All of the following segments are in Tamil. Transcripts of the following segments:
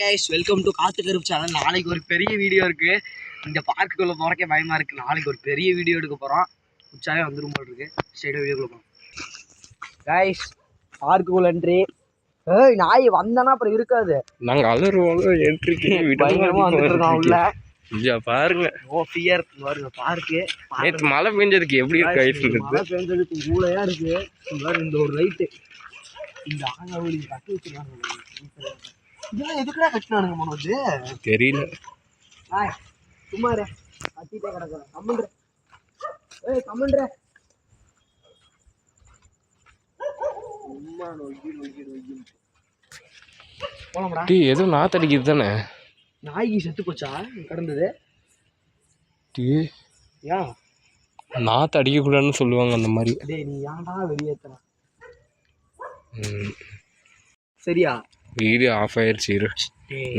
guys, welcome to காத்து கருப்பு சேனல். நாளைக்கு ஒரு பெரிய வீடியோ இருக்கு. இந்த பார்க்குக்குள்ள போறக்கே பயமா இருக்கு. நாளைக்கு ஒரு பெரிய வீடியோ எடுக்க போறோம். உச்சாவே வந்துரும் போல இருக்கு. ஸ்ட்ரைட்டா வீடியோக்குள்ள போறோம். guys, பார்க்குக்குள்ள என்ட்ரி. ஏய் நாய் வந்தனா அப்புறம் இருக்காது. நாங்க அலறுவோம் என்ட்ரிக்கு பயங்கரமா வந்துட்டு இருக்கோம் உள்ள. இங்க பாருங்க. நோ ஃபியர் பாருங்க பார்க்கு. நேத்து மழை பெஞ்சதுக்கு எப்படி இருக்கு ஐஸ் இருக்கு. மழை பெஞ்சதுக்கு ஊளையா இருக்கு. பாருங்க இந்த ஒரு லைட். இந்த ஆகாவளி கட்டி வச்சிருக்காங்க. இதெல்லாம் எதுக்குடா கட்டினானுங்க மனோஜ் தெரியல. சும்மா கட்டிட்டே கிடக்குற கம்மன்ற. ஏய் கம்மன்ற. டீ ஏதோ நாத்தடிக்குது தானே. நாய்க்கு செத்து போச்சா கிடந்தது. டீ ஏன் நாத்து அடிக்க கூடாதுன்னு சொல்லுவாங்க அந்த மாதிரி. டேய் நீ ஏன்டா வெளியேத்துற. சரியா வீடியோ ஆஃப் ஆயிடுச்சு இரு.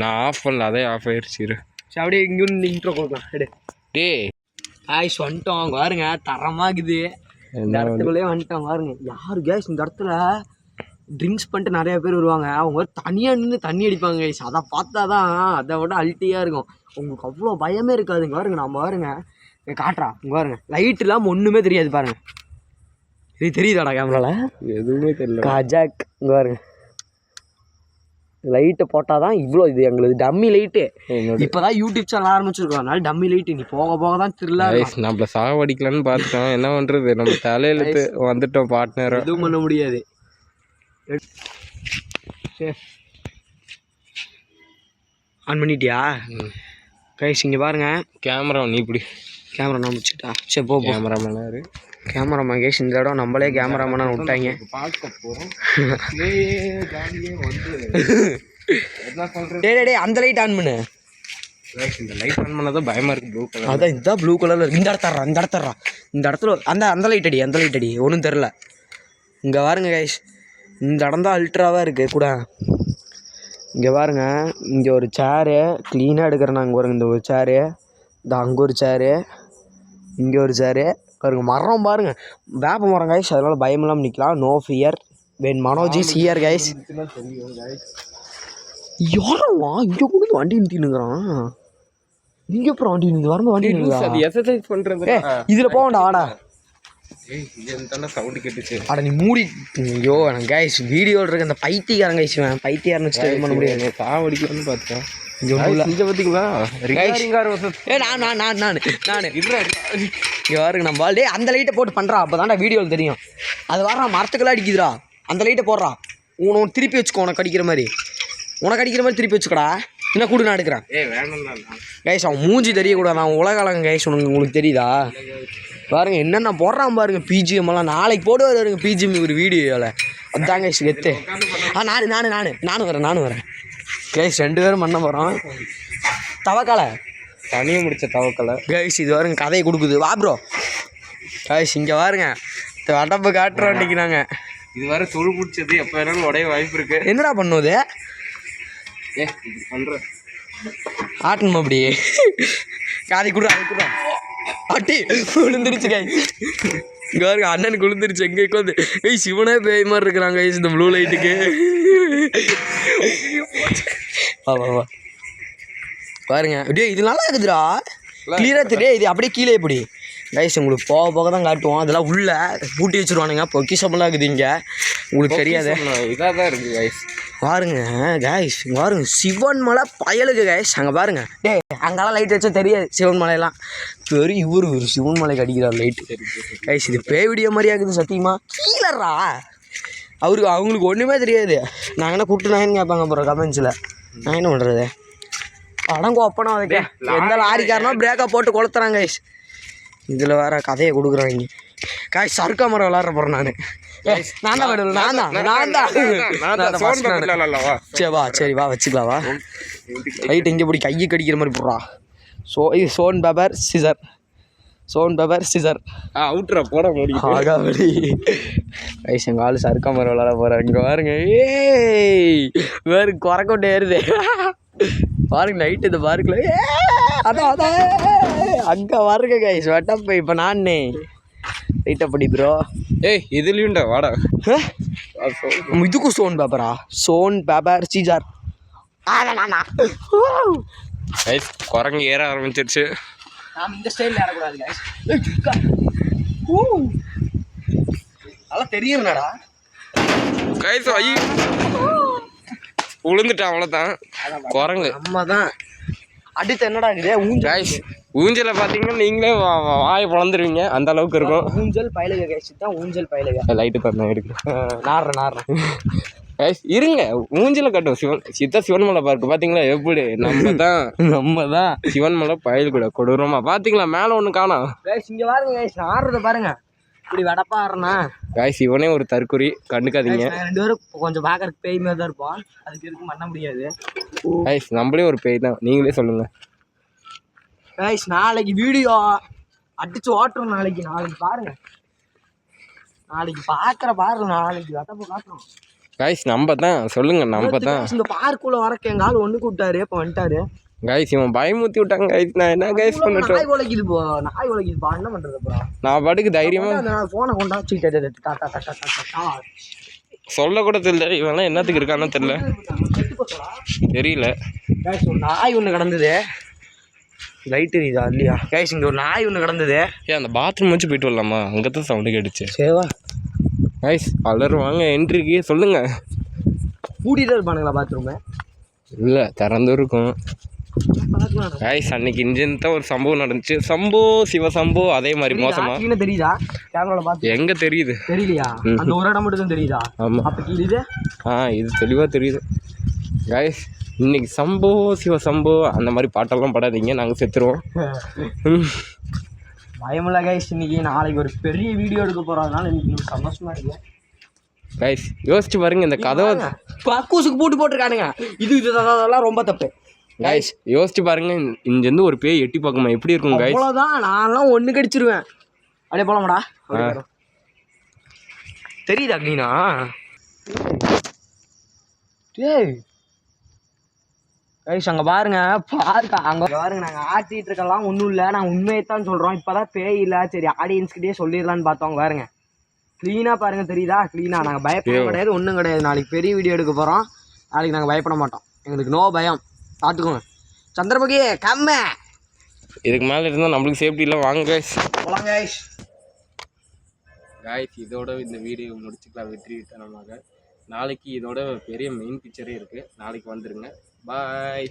நான் ஆஃப் பண்ணல அதே ஆஃப் ஆயிடுச்சு இரு. சரி அப்படியே இங்கே இன்ட்ரோ கொடுக்கலாம். எடு டே ஆயிஷ் வந்துட்டோம் பாருங்க. தரமாகுது. இந்த இடத்துக்குள்ளேயே வந்துட்டோம் பாருங்க. யாரு கேஸ் இந்த இடத்துல ட்ரிங்க்ஸ் பண்ணிட்டு நிறைய பேர் வருவாங்க. அவங்க தனியாக நின்று தண்ணி அடிப்பாங்க கைஸ். அதை பார்த்தா தான் அதை விட அல்ட்டியாக இருக்கும். உங்களுக்கு அவ்வளோ பயமே இருக்காதுங்க. பாருங்க நம்ம பாருங்க காட்டுறா. இங்கே பாருங்க லைட் இல்லாமல் ஒன்றுமே தெரியாது பாருங்க. இது தெரியுதாடா கேமரால எதுவுமே தெரியல. கஜாக் இங்கே பாருங்க லைட்டு போட்டால் தான் இவ்வளோ. இது எங்களுக்கு டம்மி லைட்டு. இப்போ தான் யூடியூப் சேனல் ஆரம்பிச்சிருக்கோம். அதனால டம்மி லைட்டு நீ போக போக தான் திருவிழா. நம்மள சாவடிக்கலான்னு பார்த்துட்டோம். என்ன பண்ணுறது, நம்ம தலையெழுத்து வந்துட்டோம். பார்ட்னர் எதுவும் பண்ண முடியாது. ஆன் பண்ணிட்டியா கைஸ்? இங்கே பாருங்க கேமரா நீ இப்படி கேமரா நான் முடிச்சுட்டா. சரி போ. கேமராமேனாரு கேமராமேன் கேஸ். இந்த இடம் நம்மளே கேமராமேனாக விட்டாங்க. பார்க்க போகிறோம். டே அந்த லைட் ஆன் பண்ணு. இந்த லைட் ஆன் பண்ணாதான் பயமாக இருக்குது. ப்ளூ கலர் அதான் இதுதான் ப்ளூ கலரில் இருக்குது. இந்த இடத்தர்றா இந்த இடத்தர்றா இந்த இடத்துல அந்த லைட் அடி. அந்த லைட் அடி ஒன்றும் தெரில. இங்கே பாருங்க கைஸ் இந்த இடம் தான் அல்ட்ராவாக இருக்குது கூட. இங்கே பாருங்க இங்கே ஒரு சேரு க்ளீனாக எடுக்கிறேன். அங்கே பாருங்க இந்த ஒரு சேரு. இந்த அங்கே ஒரு சேரு. இங்கே ஒரு சேரு பாருங்க. மரம் பாருங்க வேப்ப மரம் கைஸ். அதனால் பயமெல்லாம் நிற்கலாம். No fear when Manoj is here guys. யாரவா இங்கே கூட வண்டி நிறுத்தினுங்கிறான். இங்கே அப்புறம் வண்டி நின்று வரணும். வண்டி நின்று எக்ஸசைஸ் பண்ணுறது இதில் போகண்டா. ஆடா சவுண்டு கேட்டுச்சு. அட நீ மூடி. ஐயோ எனக்கு கைஸ் வீடியோவில் இருக்க அந்த பைத்தியக்காரன் கைஸ். பைத்தியாரன்னு வச்சுட்டு இது பண்ண முடியாது. சாவடிக்கலான்னு பார்த்தேன். இங்கே பார்த்தீங்களா நான் இங்கே பாருங்க நம்ம டே அந்த லைட்டை போட்டு பண்ணுறா. அப்போ தான்டா வீடியோவில் தெரியும். அது வர்றா மரத்துக்கெல்லாம் அடிக்குதுடா. அந்த லைட்டை போடுறா. உனக்கு திருப்பி வச்சுக்கோ. உனக்கு அடிக்கிற மாதிரி திருப்பி வச்சுக்கடா. என்ன கூட நான் எடுக்கிறேன் கைஸ். அவன் மூஞ்சி தெரியக்கூடாது. நான் உலகாலங்க கைஸ். உங்களுக்கு தெரியுதா பாருங்க என்னென்ன போடுறான் பாருங்க. பிஜிஎம் எல்லாம் நாளைக்கு போடுவார் வருங்க. பிஜிஎம் ஒரு வீடியோவில் அதுதான் கைஸ் கெத்து. நானும் வரேன் கைஸ். 2 பேரும் பண்ண போகிறோம். தவக்கலை தனியாக முடிச்ச தவக்கலை கைஸ். இது பாருங்க கதையை கொடுக்குது. வா ப்ரோ கைஸ். இங்கே பாருங்க வடப்பு காட்டுறோம் இன்றைக்கி நாங்கள். இது வரை தொழு முடிச்சது எப்போ வேணாலும் உடைய வாய்ப்பு இருக்கு. என்னடா பண்ணுவது பண்ணுறேன் ஆட்டணும் அப்படி. காதை கொடுறா அட்டி விழுந்துருச்சு கை. இங்கே பாருங்க அண்ணனுக்கு விழுந்துருச்சு. எங்கே உட்காந்து ஏய் சிவனே பேய் மாதிரி இருக்கிறாங்க கைஸ் இந்த ப்ளூ லைட்டுக்கு. வா பாருங்க அப்படியே இது நல்லா இருக்குதுடா. கிளியராக தெரியும். இது அப்படியே கீழே எப்படி கைஸ் உங்களுக்கு போக போக தான் காட்டுவோம். அதெல்லாம் உள்ள பூட்டி வச்சுருவானுங்க. பொக்கிஷமெல்லாம் இருக்குது இங்கே. உங்களுக்கு தெரியாது. இதாக தான் இருக்குது கைஸ். பாருங்க கைஸ். பாருங்க சிவன் மலை பயலுக்கு கைஸ். அங்கே பாருங்க டே அங்கெல்லாம் லைட் வச்சா தெரியாது. சிவன் மலையெல்லாம் பெரிய இவரு சிவன் மலைக்கு அடிக்கிறார் லைட்டு கைஸ். இது பேய் வீடியோ மாதிரியா இருக்குது சத்தியமா. கீழறா அவங்களுக்கு ஒன்றுமே தெரியாது. நாங்கள் என்ன கூப்பிட்டு நாங்கன்னு கேட்பாங்க அப்புறம் கமெண்ட்ஸில். நான் என்ன பண்ணுறது அடங்கோ அப்பனா அதுக்கு எந்த லாரிக்காரனோ பிரேக்கை போட்டு கொளுத்துறாங்க கைஸ். இதில் வேறு கதையை கொடுக்குறாங்க காய். சர்க்கா மரம் விளாட்ற போகிறேன் நான் தான் வேணும். சரி வா வச்சுக்கலாம். வா ரைட் இங்கே இப்படி கையை கடிக்கிற மாதிரி போடுறா. இது சோன் பேப்பர் சிசர் அவுட்ரா போட முடியும். ஆகாவடி கைஸ். எங்கள் ஆள் சர்க்கா மரம் விளாட போகிறேன். இங்கே பாருங்க ஏய் வேறு குறைக்கொண்டே ஏறுது பாருங்க நைட்டு. இந்த பார்க்கில் அதான் அங்கே பாருங்க கைஸ் வெட்டப்ப. இப்போ நானே ரைட்டா படி ப்ரோ. ஏய் இதுலயும்டா வாடா. இதுக்கும் ஸ்டோன் பேப்பரா? ஸ்டோன் பேப்பர் சீஜார் கைஸ் குரங்கு ஏற ஆரம்பிச்சிருச்சு. நாம் இந்த ஸ்டைலில் ஏறக்கூடாது கைஸ். நல்லா தெரியும்டா கைஸ். ஐயோ விழுந்துட்டான், அவ்வளோதான் குரங்கு. நம்ம தான் அடுத்து என்னடா இருக்குது கைஸ். ஊஞ்சலை பார்த்தீங்கன்னா நீங்களே வாயை பிளந்துருவீங்க, அந்த அளவுக்கு இருக்கும். ஊஞ்சல் பயிலுக கைஸ், தான் ஊஞ்சல் பயிலுக. லைட்டு தந்தேன் இருக்கு. நாடுறேன் கைஸ் இருங்க, ஊஞ்சலை கட்டும் சிவன்மலை பார்க்கு பார்த்தீங்களா எப்படி? நம்ம தான் சிவன்மலை பயல் கூட கொடூரமா பார்த்தீங்களா? மேலே ஒன்று காணோம் கைஸ். இங்கே பாருங்க கைஸ், நான் ஆடுறத பாருங்க, இப்படி வடப்பா ஆடுறேண்ணா. கைஸ் இவனே ஒரு தற்குறி, கண்டுக்காதீங்க. 2 பேரும் கொஞ்சம் பார்க்கறதுக்கு பேய் மாதிரி தான் இருப்போம், அதுக்கு எதுவும் பண்ண முடியாது. கைஸ் நம்மளே ஒரு பேய் தான், நீங்களே சொல்லுங்க. கைஸ் நாளைக்கு வீடியோ அடிச்சு ஓட்டுறோம். நாளைக்கு பாருங்க, நாளைக்கு பாருங்க, நாளைக்கு வடப்பா காட்டுறோம். கைஸ் நம்ம தான் சொல்லுங்க, நம்ம தான். இந்த பார்க்குள்ள வரக்கு எங்க ஆள் ஒண்ணு கூப்பிட்டாரு, இப்போ வந்துட்டாரு. கைஸ் இவன் பயமுத்தி விட்டாங்க கைஸ். நான் என்ன கைஸ் பண்ணட்டும்? நாய் உலகிதுப்பா, என்ன பண்றது ப்ரோ? நான் பாட்டுக்கு தைரியமா போனை கொண்டாச்சு சொல்ல கூட தெரியல. இவெல்லாம் என்னத்துக்கு இருக்கான்னு தெரியல. ஒரு நாய் ஒன்று கிடந்தது, லைட் எரியுதா இல்லையா கைஸ்? இங்கே ஒரு நாய் ஒன்று கிடந்தது. அந்த பாத்ரூம் வச்சு போயிட்டு வரலாமா? அங்கே தான் சவுண்டு கேட்டுச்சு. சேவா கைஸ் எல்லாரும் வாங்க, என்ட்ரிக்கு சொல்லுங்க. பூட்டிட்டு இருப்பானுங்களா பாத்ரூமு? இல்லை திறந்து இருக்கும். கைஸ் அன்னைக்கு இன்ஜின் தான் ஒரு சம்பவம் நடந்துச்சு. சம்போ சிவசம்போ அதே மாதிரி மோசமா தெரியுதா? கேமரால பார்த்து எங்க தெரியுது? தெரியலையா? அந்த ஒரு இடம் மட்டும் தான் தெரியுதா? ஆமா. அப்ப இது இது தெளிவா தெரியுது. கைஸ் இன்னைக்கு சம்போ சிவசம்போ அந்த மாதிரி பாட்டெல்லாம் படாதீங்க, நாங்கள் செத்துருவோம். பயமில்ல கைஸ். இன்னைக்கு நாளைக்கு ஒரு பெரிய வீடியோ எடுக்க போகிறதுனால இன்னைக்கு சந்தோஷமா இருக்கு கைஸ். யோசிச்சு பாருங்க, இந்த கதவை கக்கூசுக்கு போட்டிருக்கானுங்க. இதெல்லாம் ரொம்ப தப்பு கைஸ். யோசிச்சு பாருங்க, இங்கேருந்து ஒரு பேய் எட்டி பார்க்குமா எப்படி இருக்கும் கைஸ்? அவ்வளோதான், நான்லாம் ஒன்று கடிச்சிருவேன். அப்படியே போலாமாடா? தெரியுதா அக்னினா? டேய் கைஸ் அங்கே பாருங்க, அங்கே பாருங்க. நாங்கள் ஆட்டிகிட்டு இருக்கலாம், ஒன்றும் இல்லை, நாங்கள் உண்மையை தான் சொல்கிறோம். இப்போ தான் பேய் இல்லை, சரி ஆடியன்ஸ்கிட்டே சொல்லிடலான்னு பார்த்தோம். பாருங்க க்ளீனாக பாருங்க, தெரியுதா? க்ளீனாக. நாங்கள் பயப்பட கிடையாது, ஒன்றும் கிடையாது. நாளைக்கு பெரிய வீடியோ எடுக்க போகிறோம், நாளைக்கு நாங்கள் பயப்பட மாட்டோம். எங்களுக்கு நோ பயம், பார்த்துக்கோங்க. சந்திரமுகி கம்ம இதுக்கு மேலே இருந்தால் நம்மளுக்கு சேஃப்டி இல்லை. வாங்க கைஸ் போலாம் கைஸ். கைஸ் இதோட இந்த வீடியோ முடிச்சுக்கலாம் வெற்றிகரமாக. நாளைக்கு இதோட பெரிய மெயின் பிக்சரே இருக்குது, நாளைக்கு வந்துடுங்க. பாய்.